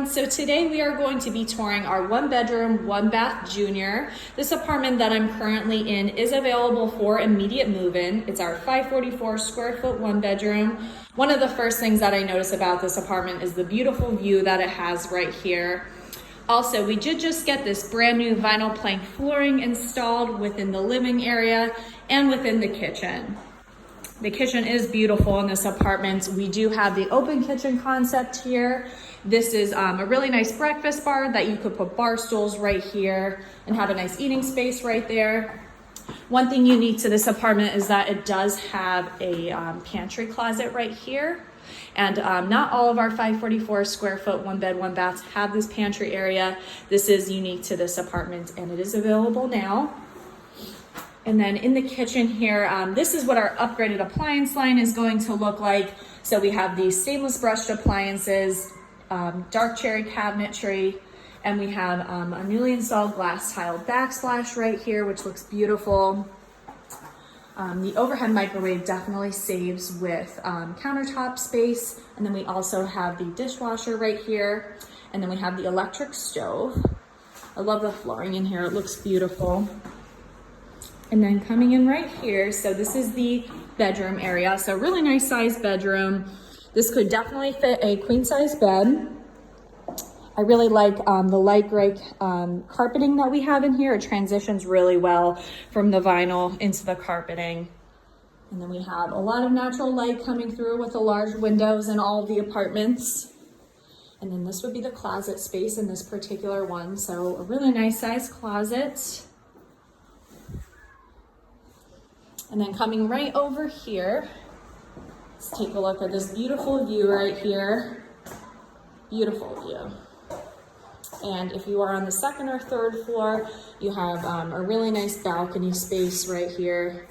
everyone. So today we are going to be touring our 1-bedroom, 1-bath junior. This apartment that I'm currently in is available for immediate move-in. It's our 544 square foot 1-bedroom. One of the first things that I notice about this apartment is the beautiful view that it has right here. Also, we did just get this brand new vinyl plank flooring installed within the living area and within the kitchen. The kitchen is beautiful in this apartment. We do have the open kitchen concept here. This is a really nice breakfast bar that you could put bar stools right here and have a nice eating space right there. One thing unique to this apartment is that it does have a pantry closet right here. And not all of our 544 square foot 1-bed, 1-baths have this pantry area. This is unique to this apartment and it is available now. And then in the kitchen here, this is what our upgraded appliance line is going to look like. So we have these stainless brushed appliances, dark cherry cabinetry, and we have a newly installed glass tile backsplash right here, which looks beautiful. The overhead microwave definitely saves with countertop space. And then we also have the dishwasher right here. And then we have the electric stove. I love the flooring in here, it looks beautiful. And then coming in right here, so this is the bedroom area. So really nice sized bedroom. This could definitely fit a queen size bed. I really like the light gray carpeting that we have in here. It transitions really well from the vinyl into the carpeting. And then we have a lot of natural light coming through with the large windows in all of the apartments. And then this would be the closet space in this particular one. So a really nice sized closet. And then coming right over here, let's take a look at this beautiful view right here. Beautiful view. And if you are on the second or third floor, you have a really nice balcony space right here.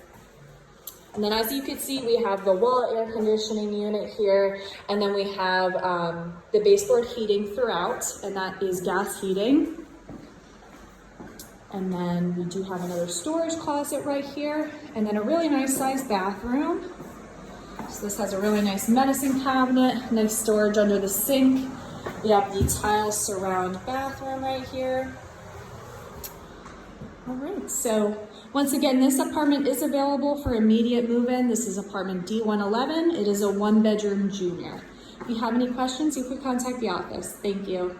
And then as you can see, we have the wall air conditioning unit here. And then we have the baseboard heating throughout, and that is gas heating. And then we do have another storage closet right here, and then a really nice sized bathroom. So this has a really nice medicine cabinet, nice storage under the sink. We have the tile surround bathroom right here. All right, so once again, this apartment is available for immediate move-in. This is apartment D111. It is a 1-bedroom junior. If you have any questions, you can contact the office. Thank you.